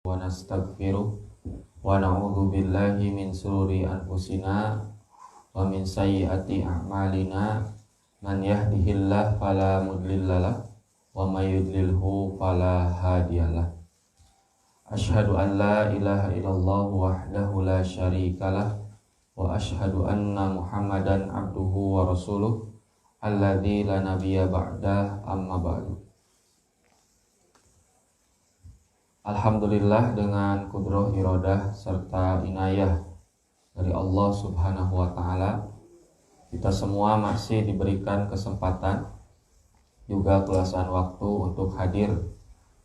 wa nastaghfiruh wa na'udzu billahi min shururi anfusina wa min sayyiati a'malina man yahdihillahu fala mudhillalah wa may yudlilhu fala hadiyalah. Asyhadu an la ilaha illallah wahdahu la syarikalah wa asyhadu anna Muhammadan abduhu wa rasuluh alladzi la nabiyya ba'dah, amma ba'du. Alhamdulillah, dengan kudrah iradah serta inayah dari Allah Subhanahu wa taala, kita semua masih diberikan kesempatan juga kelasan waktu untuk hadir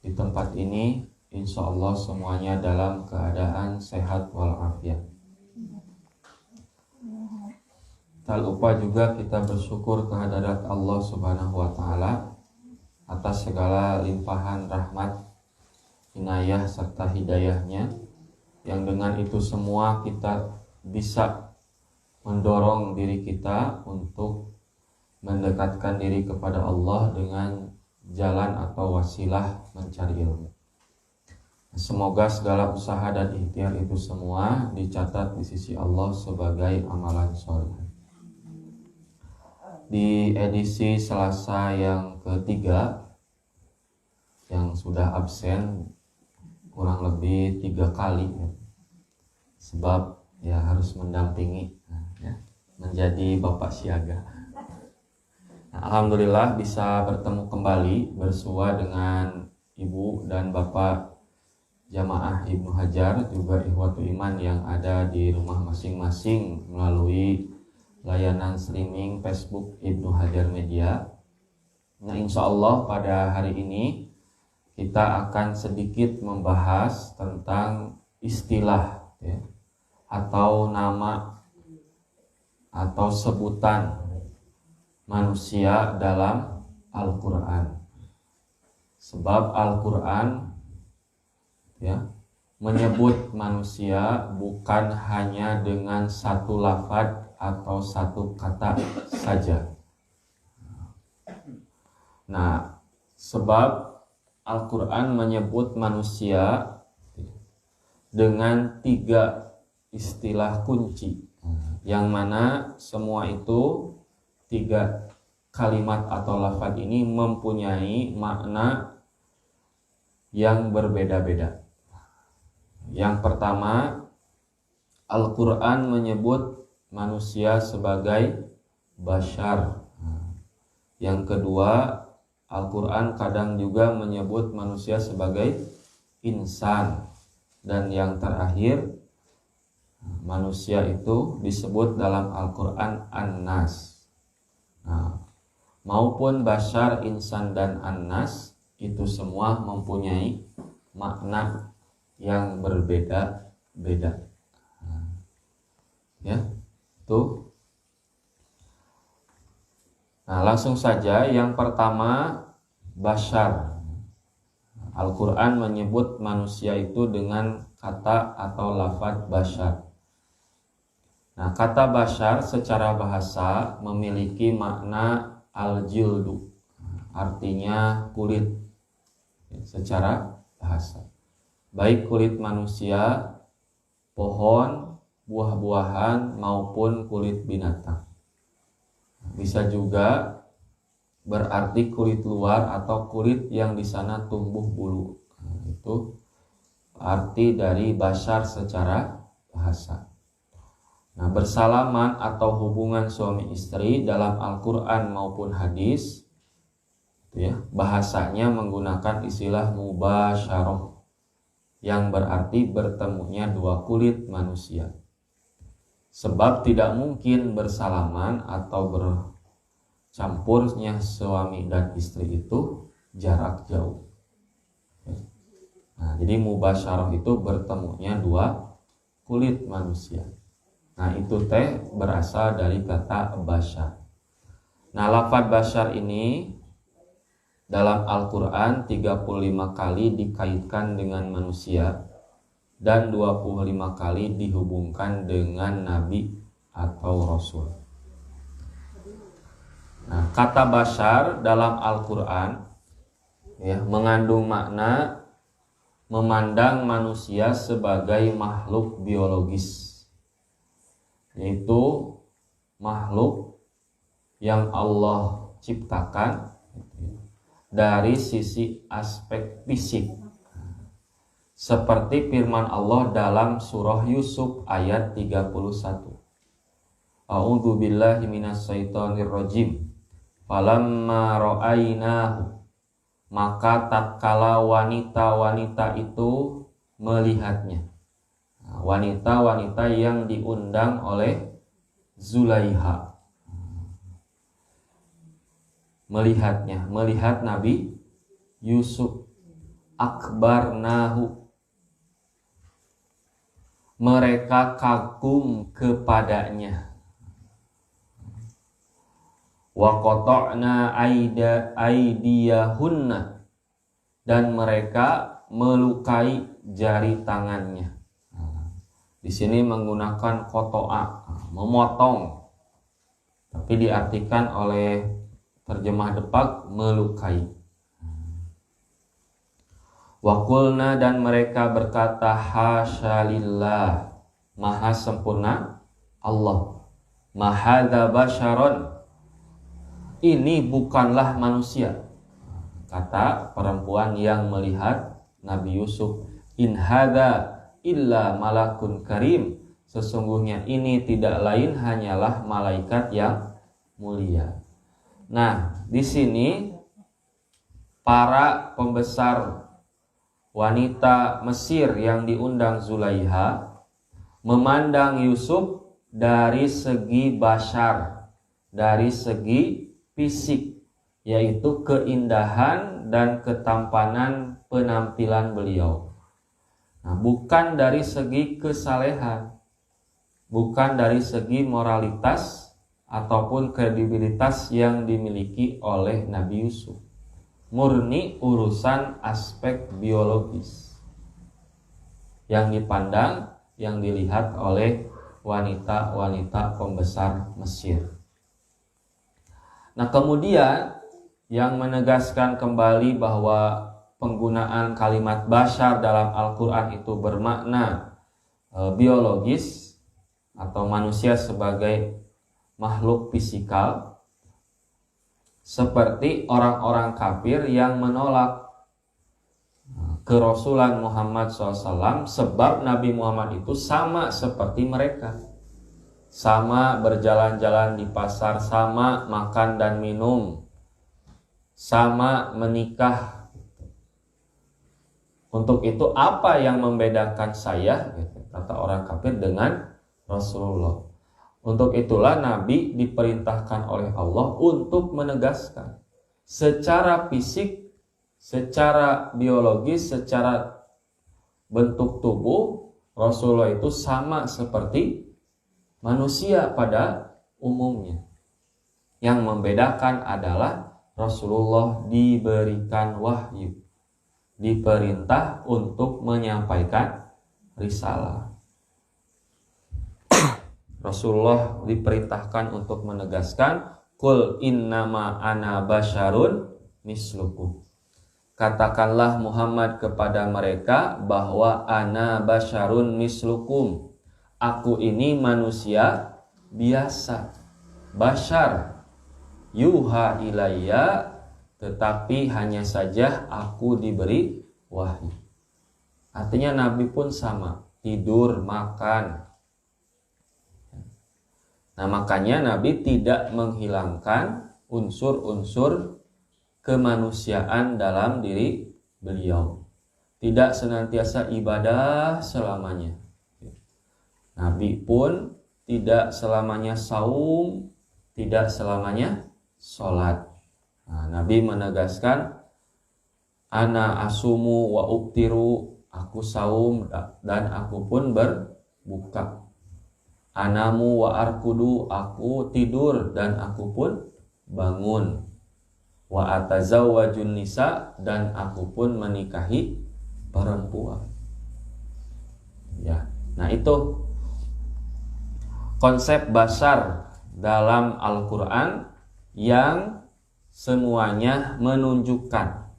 di tempat ini. Insya Allah semuanya dalam keadaan sehat walafiat. Tak lupa juga kita bersyukur kehadirat Allah Subhanahu wa taala atas segala limpahan rahmat, inayah serta hidayahnya, yang dengan itu semua kita bisa mendorong diri kita untuk mendekatkan diri kepada Allah dengan jalan atau wasilah mencari ilmu. Semoga segala usaha dan ikhtiar itu semua dicatat di sisi Allah sebagai amalan soleh. Di edisi Selasa yang ketiga, yang sudah absen kurang lebih 3 kali ya. Sebab ya harus mendampingi ya, menjadi bapak siaga. Alhamdulillah bisa bertemu kembali bersua dengan ibu dan bapak jamaah Ibnu Hajar, juga ikhwatu iman yang ada di rumah masing-masing melalui layanan streaming Facebook Ibnu Hajar Media. Nah, insya Allah pada hari ini kita akan sedikit membahas tentang istilah ya, atau nama atau sebutan manusia dalam Al-Quran. Sebab Al-Quran ya, menyebut manusia bukan hanya dengan satu lafaz atau satu kata saja. Nah, sebab Al-Quran menyebut manusia dengan 3 istilah kunci, yang mana semua itu 3 kalimat atau lafaz ini mempunyai makna yang berbeda-beda. Yang pertama, Al-Quran menyebut manusia sebagai bashar. Yang kedua, Al-Quran kadang juga menyebut manusia sebagai insan. Dan yang terakhir, manusia itu disebut dalam Al-Quran An-Nas. Nah, maupun bashar, insan, dan An-Nas, itu semua mempunyai makna yang berbeda-beda. Ya, tuh. Nah, langsung saja yang pertama, bashar. Al-Quran menyebut manusia itu dengan kata atau lafaz bashar. Nah, kata bashar secara bahasa memiliki makna al-jildu, artinya kulit secara bahasa. Baik kulit manusia, pohon, buah-buahan maupun kulit binatang. Bisa juga berarti kulit luar atau kulit yang di sana tumbuh bulu. Nah, itu arti dari bashar secara bahasa. Nah, bersalaman atau hubungan suami istri dalam Al-Quran maupun hadis ya, bahasanya menggunakan istilah mubasyarah, yang berarti bertemunya 2 kulit manusia. Sebab tidak mungkin bersalaman atau bercampurnya suami dan istri itu jarak jauh. Nah, jadi mubasyarah itu bertemunya 2 kulit manusia. Nah, itu teh berasal dari kata bashar. Nah, lafaz bashar ini dalam Al-Quran 35 kali dikaitkan dengan manusia dan 25 kali dihubungkan dengan nabi atau rasul. Nah, kata bashar dalam Al-Quran ya, mengandung makna memandang manusia sebagai makhluk biologis, yaitu makhluk yang Allah ciptakan dari sisi aspek fisik, seperti firman Allah dalam surah Yusuf ayat 31. A'udzu billahi minasyaitonir rajim. Falamma ra'ainahu, maka tatkala wanita-wanita itu melihatnya. Wanita-wanita yang diundang oleh Zulaiha melihatnya, melihat Nabi Yusuf. Akbarnahu, mereka kagum kepadanya. Wa qata'na aydiyahunna, dan mereka melukai jari tangannya. Di sini menggunakan qata'a, memotong, tapi diartikan oleh terjemah Depak melukai. Wa qulna, dan mereka berkata, hasyalillah, maha sempurna Allah, mahadza basyaron, ini bukanlah manusia. Kata perempuan yang melihat Nabi Yusuf, in hadza illa malakun karim, sesungguhnya ini tidak lain hanyalah malaikat yang mulia. Nah, di sini para pembesar wanita Mesir yang diundang Zulaiha memandang Yusuf dari segi basyar, dari segi fisik, yaitu keindahan dan ketampanan penampilan beliau. Nah, bukan dari segi kesalehan, bukan dari segi moralitas ataupun kredibilitas yang dimiliki oleh Nabi Yusuf. Murni urusan aspek biologis yang dipandang, yang dilihat oleh wanita-wanita pembesar Mesir. Nah, kemudian yang menegaskan kembali bahwa penggunaan kalimat basyar dalam Al-Quran itu bermakna biologis atau manusia sebagai makhluk fisikal, seperti orang-orang kafir yang menolak kerasulan Muhammad SAW, sebab Nabi Muhammad itu sama seperti mereka, sama berjalan-jalan di pasar, sama makan dan minum, sama menikah. Untuk itu apa yang membedakan saya, kata orang kafir, dengan Rasulullah? Untuk itulah Nabi diperintahkan oleh Allah untuk menegaskan secara fisik, secara biologis, secara bentuk tubuh, Rasulullah itu sama seperti manusia pada umumnya. Yang membedakan adalah Rasulullah diberikan wahyu, diperintah untuk menyampaikan risalah. Rasulullah diperintahkan untuk menegaskan, Qul innama ana basyarun mislukum. Katakanlah Muhammad kepada mereka bahwa ana basyarun mislukum, aku ini manusia biasa. Basyar, yuha ilayya, tetapi hanya saja aku diberi wahyu. Artinya Nabi pun sama, tidur, makan. Nah, makanya Nabi tidak menghilangkan unsur-unsur kemanusiaan dalam diri beliau. Tidak senantiasa ibadah selamanya. Nabi pun tidak selamanya saum, tidak selamanya sholat. Nah, Nabi menegaskan, ana asumu wa uktiru, aku saum dan aku pun berbuka. Anamu wa arkudu, aku tidur dan aku pun bangun. Wa atazawwajun nisa, dan aku pun menikahi perempuan. Ya, nah itu konsep basyar dalam Al-Quran yang semuanya menunjukkan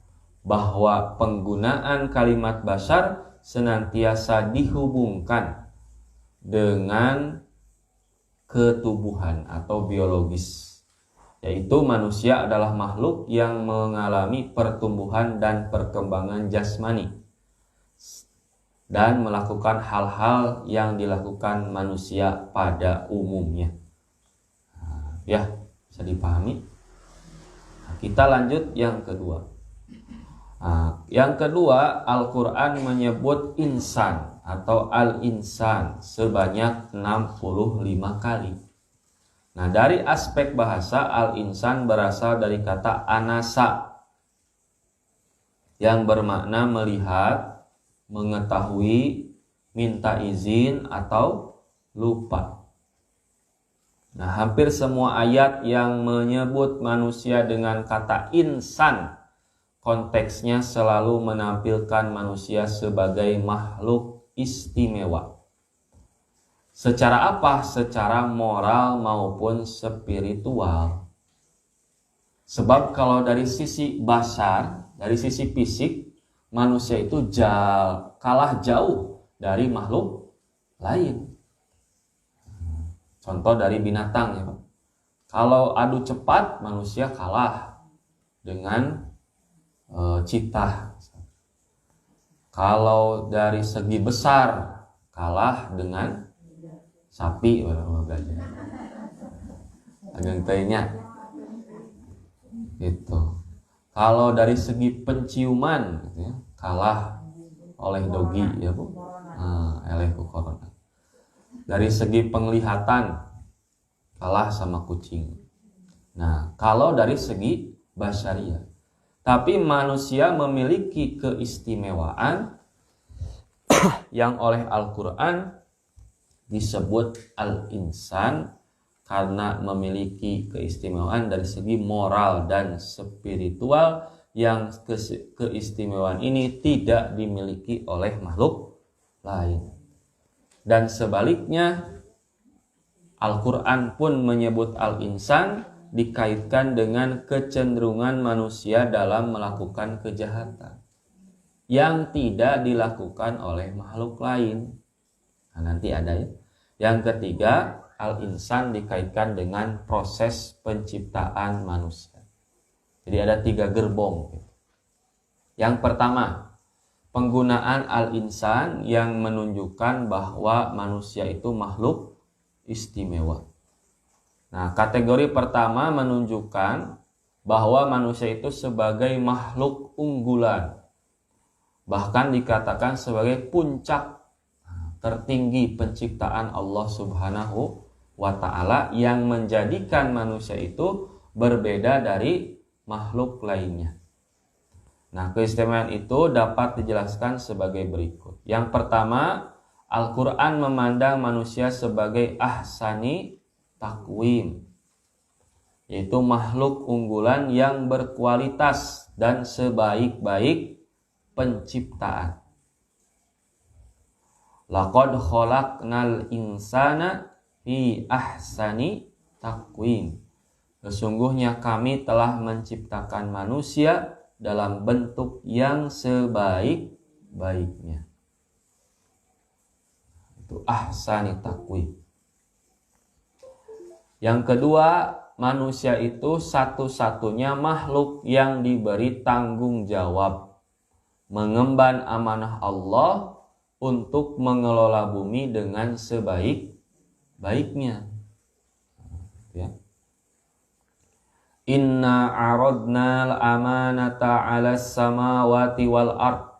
bahwa penggunaan kalimat bashar senantiasa dihubungkan dengan ketubuhan atau biologis, yaitu manusia adalah makhluk yang mengalami pertumbuhan dan perkembangan jasmani dan melakukan hal-hal yang dilakukan manusia pada umumnya. Ya, bisa dipahami. Kita lanjut yang kedua. Yang kedua, Al-Quran menyebut insan atau al-insan sebanyak 65 kali. Nah, dari aspek bahasa, al-insan berasal dari kata anasa yang bermakna melihat, mengetahui, minta izin, atau lupa. Nah, hampir semua ayat yang menyebut manusia dengan kata insan, konteksnya selalu menampilkan manusia sebagai makhluk istimewa. Secara apa? Secara moral maupun spiritual. Sebab kalau dari sisi basar, dari sisi fisik, manusia itu kalah jauh dari makhluk lain. Contoh dari binatang ya Pak. Kalau adu cepat, manusia kalah dengan citah. Kalau dari segi besar, kalah dengan sapi. Agak gitu. Kalau dari segi penciuman, gitu ya, kalah oleh dogi ya Bu. Eleh corona. Dari segi penglihatan, kalah sama kucing. Nah, kalau dari segi basyariah, tapi manusia memiliki keistimewaan yang oleh Al-Quran disebut al-insan karena memiliki keistimewaan dari segi moral dan spiritual yang keistimewaan ini tidak dimiliki oleh makhluk lain. Dan sebaliknya, Al-Quran pun menyebut al-insan dikaitkan dengan kecenderungan manusia dalam melakukan kejahatan yang tidak dilakukan oleh makhluk lain. Nah, nanti ada ya. Yang ketiga, al-insan dikaitkan dengan proses penciptaan manusia. Jadi ada 3 gerbong. Yang pertama, penggunaan al-insan yang menunjukkan bahwa manusia itu makhluk istimewa. Nah, kategori pertama menunjukkan bahwa manusia itu sebagai makhluk unggulan. Bahkan dikatakan sebagai puncak tertinggi penciptaan Allah Subhanahu wa ta'ala yang menjadikan manusia itu berbeda dari makhluk lainnya. Nah, keistimewaan itu dapat dijelaskan sebagai berikut. Yang pertama, Al-Quran memandang manusia sebagai ahsani takwim, yaitu makhluk unggulan yang berkualitas dan sebaik-baik penciptaan. Laqad khalaqnal insana fi ahsani takwim. Sesungguhnya kami telah menciptakan manusia dalam bentuk yang sebaik-baiknya. Itu ahsani takwim. Yang kedua, manusia itu satu-satunya makhluk yang diberi tanggung jawab mengemban amanah Allah untuk mengelola bumi dengan sebaik-baiknya. Ya. Inna aradna al-amanata 'alas samawati wal ard.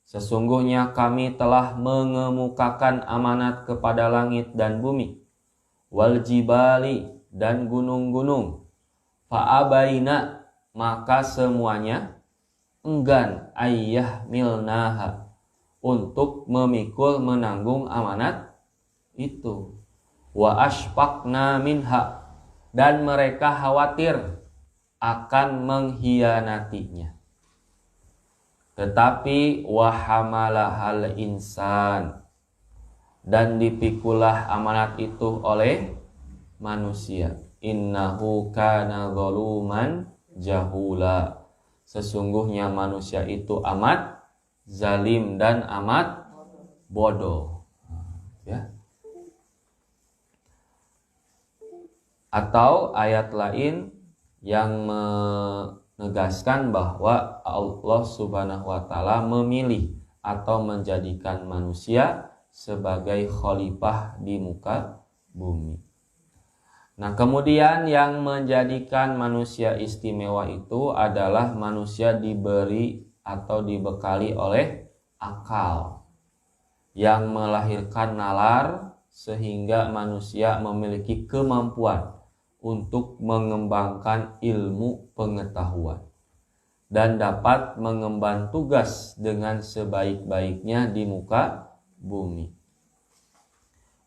Sesungguhnya kami telah mengemukakan amanat kepada langit dan bumi. Wal jibali, dan gunung-gunung. Fa'abaina, maka semuanya enggan ayyah milnaha, untuk memikul menanggung amanat itu. Wa ashfaqna minha, dan mereka khawatir akan mengkhianatinya. Tetapi wahamalahal insan, dan dipikulah amanat itu oleh manusia. Innahu kana zaluman jahula. Sesungguhnya manusia itu amat zalim dan amat bodoh. Ya. Atau ayat lain yang menegaskan bahwa Allah Subhanahu wa taala memilih atau menjadikan manusia sebagai khalifah di muka bumi. Nah, kemudian yang menjadikan manusia istimewa itu adalah manusia diberi atau dibekali oleh akal yang melahirkan nalar sehingga manusia memiliki kemampuan untuk mengembangkan ilmu pengetahuan dan dapat mengemban tugas dengan sebaik-baiknya di muka bumi.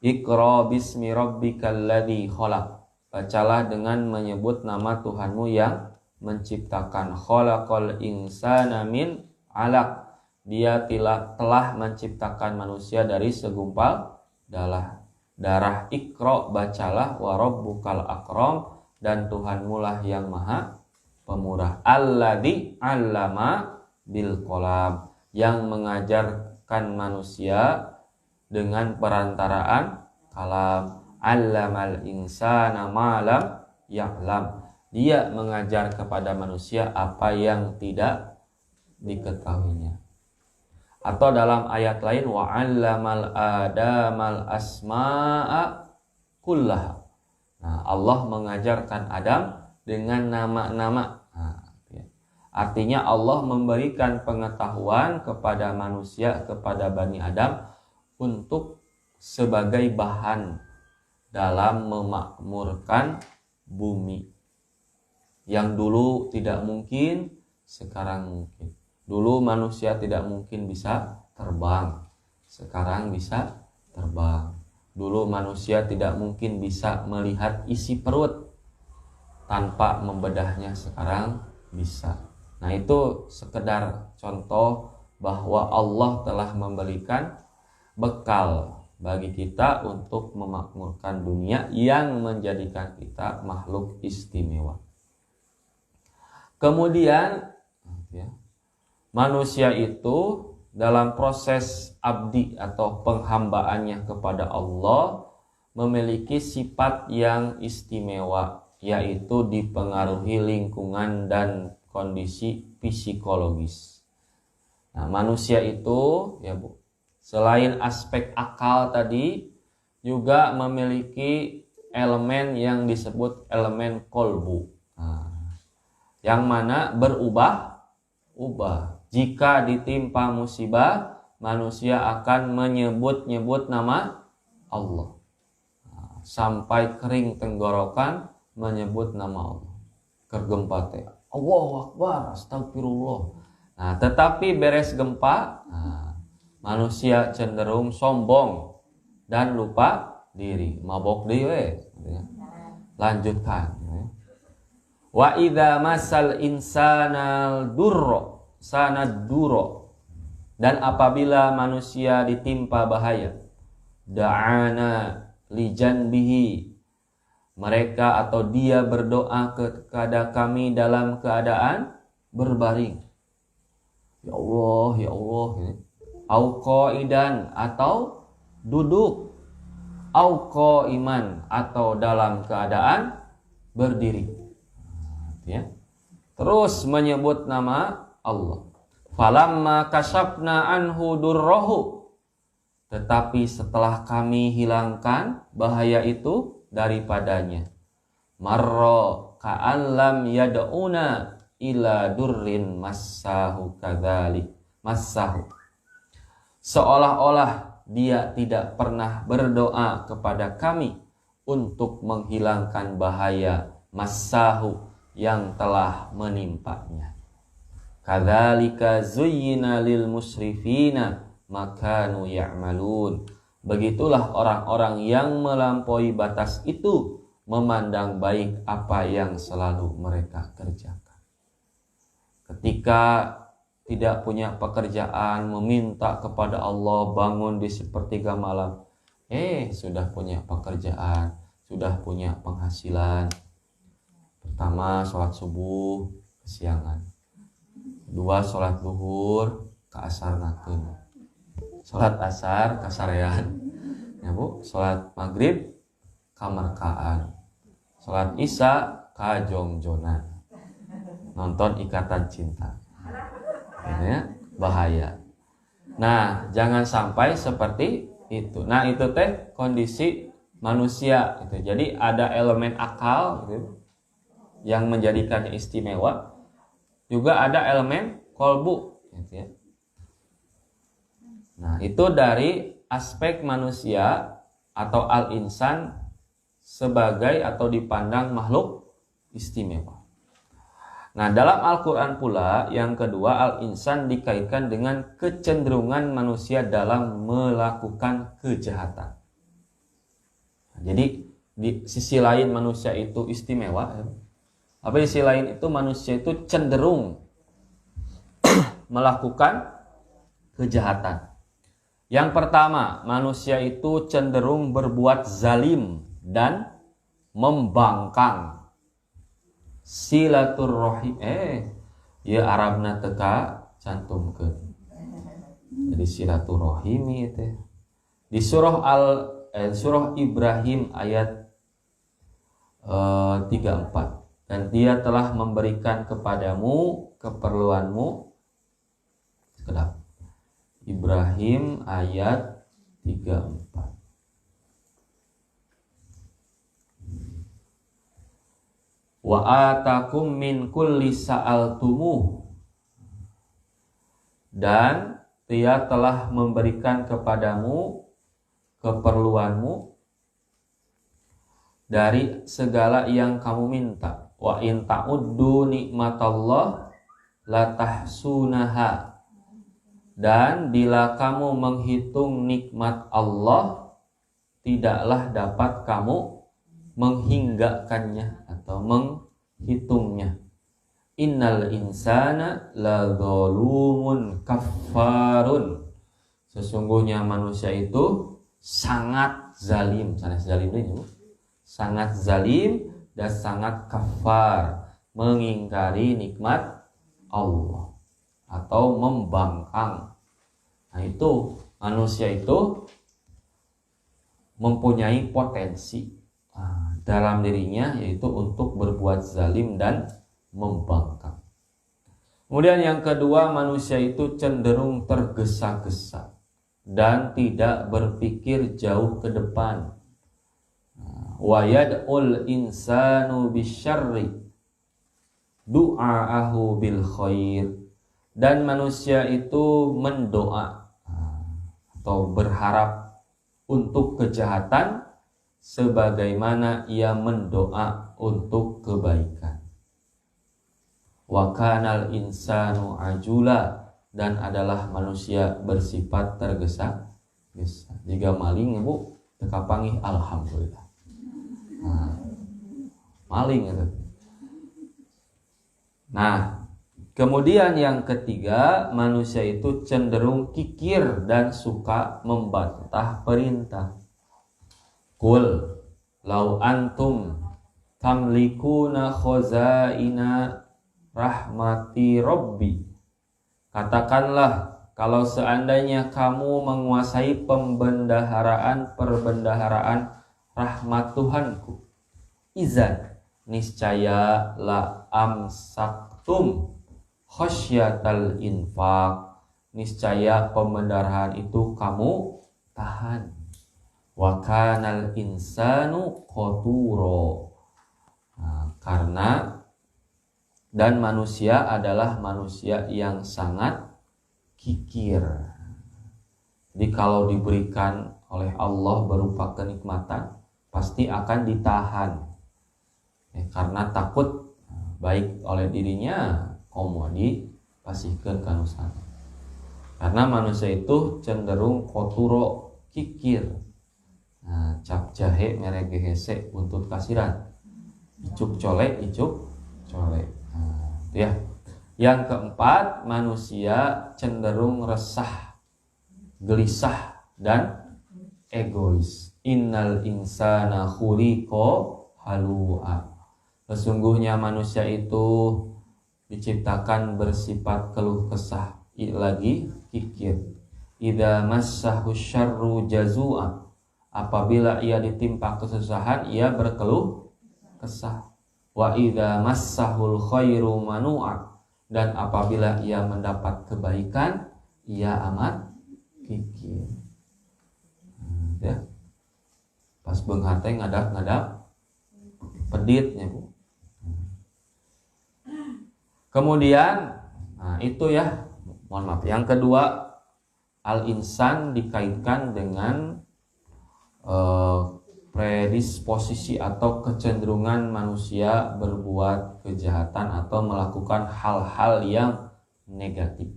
Iqra bismi rabbikal ladzi khalaq. Bacalah dengan menyebut nama Tuhanmu yang menciptakan. Khalaqal insana min 'alaq. Dia telah menciptakan manusia dari segumpal darah. Iqra, bacalah, wa rabbukal akram, dan Tuhanmu lah yang maha pemurah. Alladzi 'allama bil qalam, yang mengajarkan manusia dengan perantaraan kalam. Allamal insana ma lam ya'lam. Dia mengajar kepada manusia apa yang tidak diketahuinya. Atau dalam ayat lain, wa 'allamal adamal asma'a kullaha. Nah, Allah mengajarkan Adam dengan nama-nama. Artinya Allah memberikan pengetahuan kepada manusia, kepada Bani Adam untuk sebagai bahan dalam memakmurkan bumi. Yang dulu tidak mungkin, sekarang mungkin. Dulu manusia tidak mungkin bisa terbang, sekarang bisa terbang. Dulu manusia tidak mungkin bisa melihat isi perut tanpa membedahnya, sekarang bisa. Nah, itu sekedar contoh bahwa Allah telah memberikan bekal bagi kita untuk memakmurkan dunia yang menjadikan kita makhluk istimewa. Kemudian manusia itu dalam proses abdi atau penghambaannya kepada Allah memiliki sifat yang istimewa, yaitu dipengaruhi lingkungan dan kondisi psikologis. Nah, manusia itu selain aspek akal tadi, juga memiliki elemen yang disebut elemen kolbu. Yang mana berubah-ubah. Jika ditimpa musibah, manusia akan menyebut-nyebut nama Allah. Sampai kering tenggorokan menyebut nama Allah. Kergempa teh, Allahu Akbar, astagfirullah. Nah, tetapi beres gempa, manusia cenderung sombong dan lupa diri, mabok dewe. Lanjutkan. Wa idza masal insanal durra sanad duro, dan apabila manusia ditimpa bahaya, da'ana lijanbihi, mereka atau dia berdoa kepada kami dalam keadaan berbaring. Ya Allah, ya Allah. Au qaidan, atau duduk. Au qaiman, atau dalam keadaan berdiri. Ya. Terus menyebut nama Allah. Falamma kasyafna anhu durrahu, tetapi setelah kami hilangkan bahaya itu daripadanya, marra ka'allam yad'una ila durrin massahu kadzalik massahu, seolah-olah dia tidak pernah berdoa kepada kami untuk menghilangkan bahaya massahu yang telah menimpanya. Kadzalika zuyyina lil musrifina makanu ya'malun. Begitulah orang-orang yang melampaui batas itu memandang baik apa yang selalu mereka kerjakan. Ketika tidak punya pekerjaan, meminta kepada Allah bangun di sepertiga malam, sudah punya pekerjaan, sudah punya penghasilan. Pertama sholat subuh kesiangan, Dua sholat zuhur kaasarnakeun, sholat asar kasarean ya Bu, sholat maghrib kamerkaan, sholat isya kajongjonan, nonton Ikatan Cinta. Ini ya, bahaya. Nah, jangan sampai seperti itu. Nah, itu teh kondisi manusia gitu. Jadi ada elemen akal gitu, yang menjadikannya istimewa. Juga ada elemen kolbu gitu ya. Nah, itu dari aspek manusia atau al-insan sebagai atau dipandang makhluk istimewa. Nah, dalam Al-Quran pula yang kedua, al-insan dikaitkan dengan kecenderungan manusia dalam melakukan kejahatan. Jadi di sisi lain manusia itu istimewa, tapi di sisi lain itu manusia itu cenderung melakukan kejahatan. Yang pertama, manusia itu cenderung berbuat zalim dan membangkang. Silaturrahim ya Arabna teka cantumkeun. Jadi silaturahim itu di surah Ibrahim ayat 34. Dan dia telah memberikan kepadamu keperluanmu. Sekedap. Ibrahim ayat 34. Wa atakum min kulli sa'altumuh, dan dia telah memberikan kepadamu keperluanmu dari segala yang kamu minta. Wa in ta'uddu nikmatallah la tahsunaha, dan bila kamu menghitung nikmat Allah tidaklah dapat kamu menghinggakannya atau menghitungnya. Innal insanaladzalumun kaffarun, sesungguhnya manusia itu sangat zalim. Sangat zalim dan sangat kafar, mengingkari nikmat Allah atau membangkang. Nah, itu manusia itu mempunyai potensi dalam dirinya, yaitu untuk berbuat zalim dan membangkang. Kemudian yang kedua, manusia itu cenderung tergesa-gesa dan tidak berpikir jauh ke depan. Wa yad'ul insanu bisyarri du'aahu bil khair, dan manusia itu mendoa atau berharap untuk kejahatan sebagaimana ia mendoa untuk kebaikan. Wa kanal insanu ajula, dan adalah manusia bersifat tergesa-gesa. Jika maling Bu teka panggih alhamdulillah. Maling itu. Nah, kemudian yang ketiga, manusia itu cenderung kikir dan suka membantah perintah. Qul lau antum tamlikuna khazaina rahmati rabbi, katakanlah kalau seandainya kamu menguasai perbendaharaan rahmat Tuhanku, izan niscaya la amsaktum khasyatal infaq, niscaya pembendaharaan itu kamu tahan. Wa kanal insanu qaturo, karena dan manusia adalah manusia yang sangat kikir. Jadi kalau diberikan oleh Allah berupa kenikmatan, pasti akan ditahan karena takut baik oleh dirinya komodi pasihkeun ka nusana. Karena manusia itu cenderung qaturo, kikir. Cap jahe merek hese buntut kasiran, icuk colek. Ya. Yang keempat, manusia cenderung resah, gelisah dan egois. Innal insana khuliqa halu'a, sesungguhnya manusia itu diciptakan bersifat keluh kesah. Lagi kikir. Idza massahu syarru jazua, apabila ia ditimpa kesusahan ia berkeluh kesah. Wa idza massahul khairu manu'a, dan apabila ia mendapat kebaikan ia amat kikir. Ya. Pas beunghar teh ngadap peditnya, Bu. Kemudian itu ya, mohon maaf. Yang kedua, al-insan dikaitkan dengan predisposisi atau kecenderungan manusia berbuat kejahatan atau melakukan hal-hal yang negatif.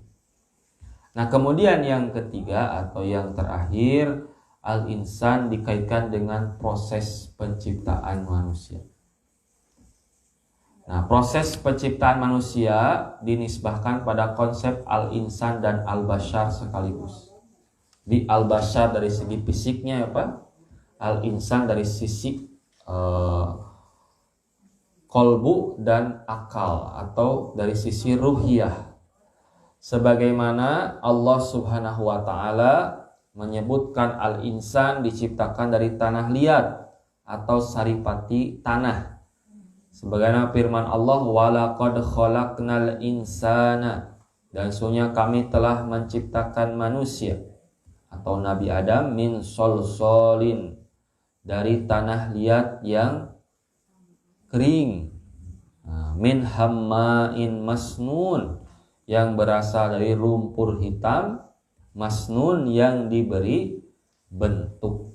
Nah, kemudian yang ketiga atau yang terakhir, al-insan dikaitkan dengan proses penciptaan manusia. Nah, proses penciptaan manusia dinisbahkan pada konsep al-insan dan al-bashar sekaligus. Di al-bashar dari segi fisiknya apa? Al-insan dari sisi kolbu dan akal atau dari sisi ruhiyah. Sebagaimana Allah Subhanahu wa taala menyebutkan al-insan diciptakan dari tanah liat atau saripati tanah. Sebagaimana firman Allah, walaqad khalaqnal insana, dan sesungguhnya kami telah menciptakan manusia atau Nabi Adam min solsolin, dari tanah liat yang kering, min hamma'in masnun, yang berasal dari lumpur hitam, masnun yang diberi bentuk.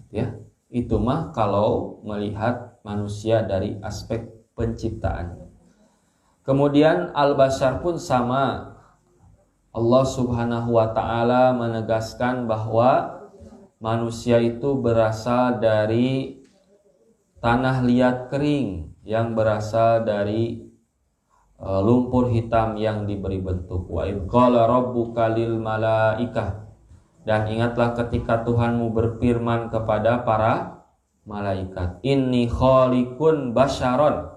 Ya, itu mah kalau melihat manusia dari aspek penciptaan. Kemudian al-bashar pun sama. Allah Subhanahu wa taala menegaskan bahwa manusia itu berasal dari tanah liat kering yang berasal dari lumpur hitam yang diberi bentuk. Wa idz qala rabbuka lil malaikah, dan ingatlah ketika Tuhanmu berfirman kepada para malaikat, inni khaliqun basyaron,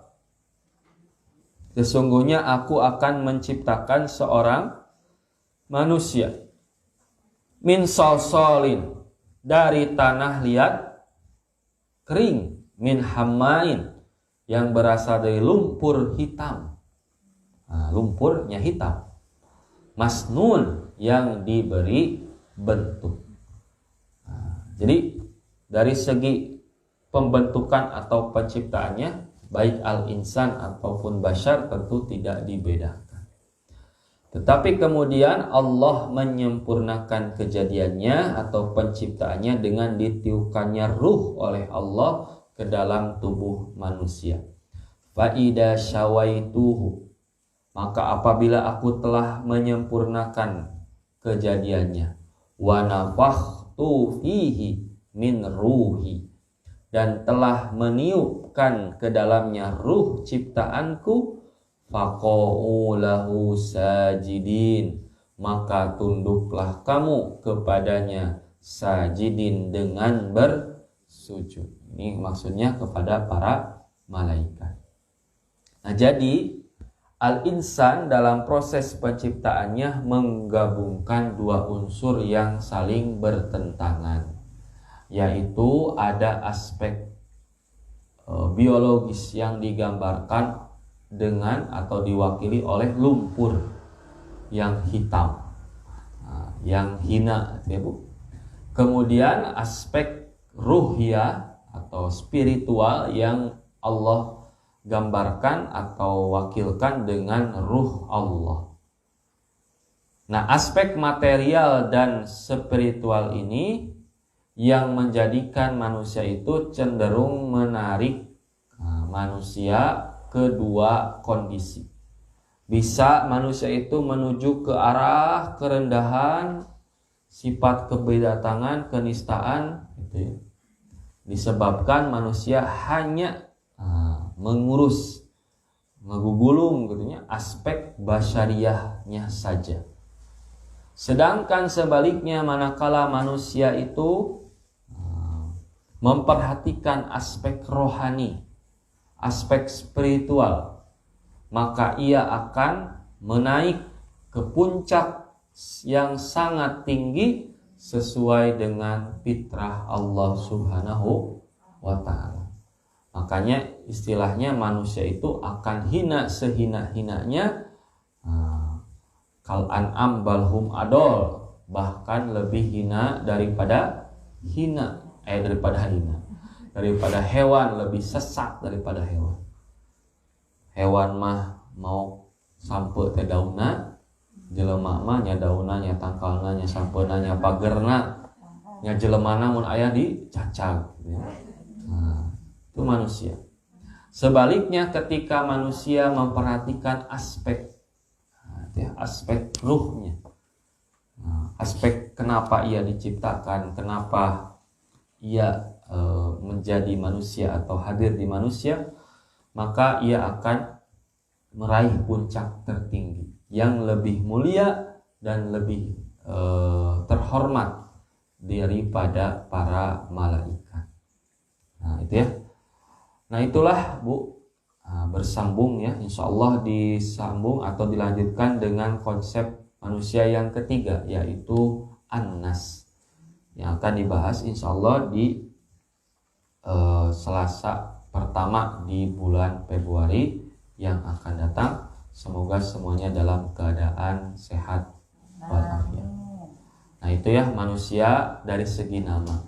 sesungguhnya aku akan menciptakan seorang manusia, min solsolin, dari tanah liat kering, min hammain, yang berasal dari lumpur hitam. Lumpurnya hitam, masnun, yang diberi bentuk. Jadi dari segi pembentukan atau penciptaannya, baik al-insan ataupun bashar tentu tidak dibedakan. Tetapi kemudian Allah menyempurnakan kejadiannya atau penciptaannya dengan ditiupkannya ruh oleh Allah ke dalam tubuh manusia. Fa'ida syawaituhu, maka apabila aku telah menyempurnakan kejadiannya, wa nafakhtu fihi min ruhi, dan telah meniupkan ke dalamnya ruh ciptaanku, faqa'u lahu sajidin, maka tunduklah kamu kepadanya, sajidin, dengan bersujud. Ini maksudnya kepada para malaikat. Nah, jadi al-insan dalam proses penciptaannya menggabungkan dua unsur yang saling bertentangan, yaitu ada aspek biologis yang digambarkan dengan atau diwakili oleh lumpur yang hitam, yang hina, ya Bu. Kemudian aspek ruhiyah atau spiritual yang Allah gambarkan atau wakilkan dengan ruh Allah. Nah, aspek material dan spiritual ini yang menjadikan manusia itu cenderung menarik manusia ke dua kondisi. Bisa manusia itu menuju ke arah kerendahan, sifat kebidatangan, kenistaan, gitu ya. Disebabkan manusia hanya mengurus, ngegugulung gitu ya, aspek basyariahnya saja. Sedangkan sebaliknya, manakala manusia itu memperhatikan aspek rohani, aspek spiritual, maka ia akan menaik ke puncak yang sangat tinggi sesuai dengan fitrah Allah Subhanahu wa ta'ala. Makanya istilahnya manusia itu akan hina sehina-hinanya, kal an'am balhum adol, bahkan lebih hina daripada daripada hewan, lebih sesat daripada hewan. Hewan mah mau sampe teh daunna, jelema mah nya daunna nya tangkalna nya sampeuna nya pagerna nya jelemana mun aya dicacag gitu ya. Itu manusia. Sebaliknya ketika manusia memperhatikan aspek ruhnya, aspek kenapa ia diciptakan, kenapa ia menjadi manusia atau hadir di manusia, maka ia akan meraih puncak tertinggi yang lebih mulia dan lebih terhormat daripada para malaikat. Nah itu ya. Nah itulah Bu, bersambung ya, insyaallah disambung atau dilanjutkan dengan konsep manusia yang ketiga, yaitu An-Nas, yang akan dibahas insyaallah di Selasa pertama di bulan Februari yang akan datang. Semoga semuanya dalam keadaan sehat walafiat. Nah itu ya manusia dari segi nama.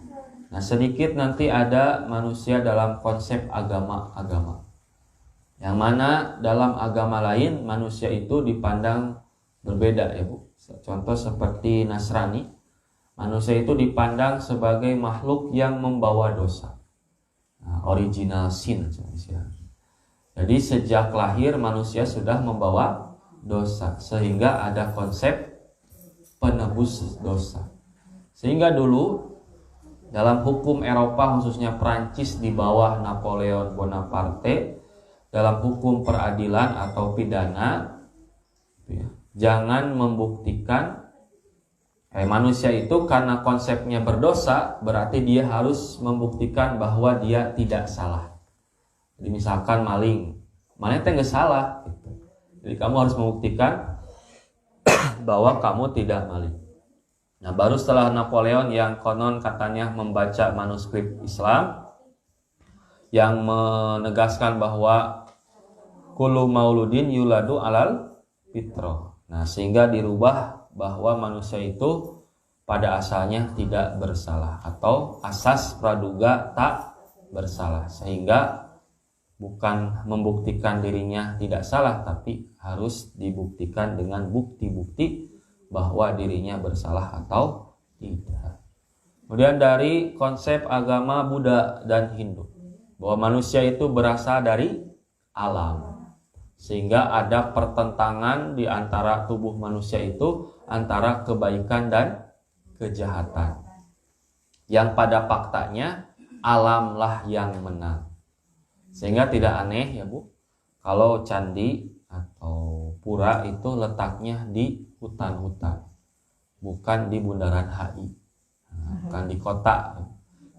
Nah sedikit nanti ada manusia dalam konsep agama-agama, yang mana dalam agama lain manusia itu dipandang berbeda ya Bu. Contoh seperti Nasrani, manusia itu dipandang sebagai makhluk yang membawa dosa, original sin. Jadi sejak lahir manusia sudah membawa dosa, sehingga ada konsep penebus dosa. Sehingga dulu dalam hukum Eropa, khususnya Prancis di bawah Napoleon Bonaparte, dalam hukum peradilan atau pidana, jangan membuktikan manusia itu karena konsepnya berdosa, berarti dia harus membuktikan bahwa dia tidak salah. Jadi misalkan maling itu nggak salah, gitu. Jadi kamu harus membuktikan bahwa kamu tidak maling. Nah baru setelah Napoleon yang konon katanya membaca manuskrip Islam yang menegaskan bahwa kullu mauludin yuladu alal fitrah. Nah sehingga dirubah bahwa manusia itu pada asalnya tidak bersalah, atau asas praduga tak bersalah, sehingga bukan membuktikan dirinya tidak salah, tapi harus dibuktikan dengan bukti-bukti bahwa dirinya bersalah atau tidak. Kemudian dari konsep agama Buddha dan Hindu, bahwa manusia itu berasal dari alam, sehingga ada pertentangan di antara tubuh manusia itu antara kebaikan dan kejahatan, yang pada faktanya alamlah yang menang. Sehingga tidak aneh ya Bu, kalau candi atau pura itu letaknya di hutan-hutan, bukan di bundaran HI, bukan di kota,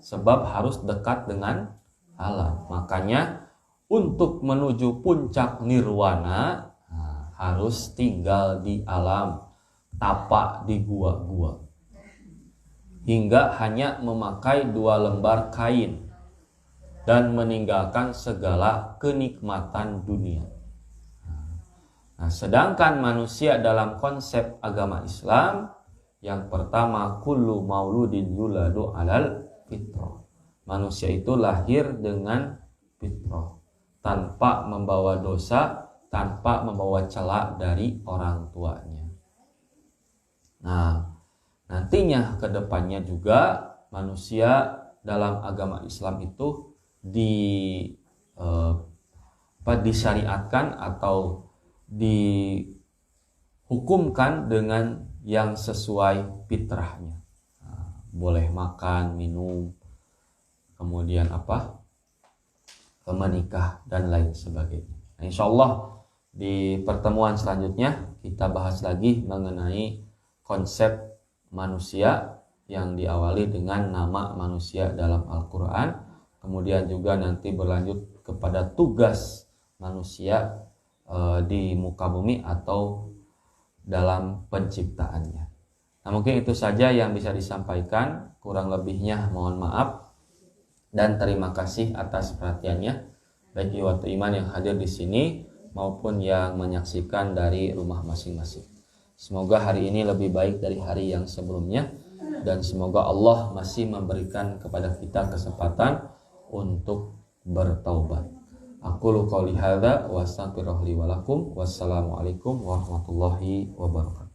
sebab harus dekat dengan alam. Makanya untuk menuju puncak nirwana harus tinggal di alam, tapak di gua-gua, hingga hanya memakai 2 lembar kain dan meninggalkan segala kenikmatan dunia. Nah, sedangkan manusia dalam konsep agama Islam, yang pertama kullu mauludin yuladu alal fitrah. Manusia itu lahir dengan fitrah, tanpa membawa dosa, tanpa membawa celak dari orang tuanya. Nah, nantinya ke depannya juga manusia dalam agama Islam itu disyariatkan atau dihukumkan dengan yang sesuai fitrahnya. Boleh makan, minum, kemudian menikah dan lain sebagainya. Nah, insyaallah di pertemuan selanjutnya kita bahas lagi mengenai konsep manusia yang diawali dengan nama manusia dalam Al-Quran. Kemudian juga nanti berlanjut kepada tugas manusia di muka bumi atau dalam penciptaannya. Nah, mungkin itu saja yang bisa disampaikan, kurang lebihnya mohon maaf dan terima kasih atas perhatiannya, baik ikhwatu iman yang hadir di sini maupun yang menyaksikan dari rumah masing-masing. Semoga hari ini lebih baik dari hari yang sebelumnya, dan semoga Allah masih memberikan kepada kita kesempatan untuk bertaubat. Aqulu qouli hadza wa astaghfirullahi wa lakum. Wassalamualaikum warahmatullahi wabarakatuh.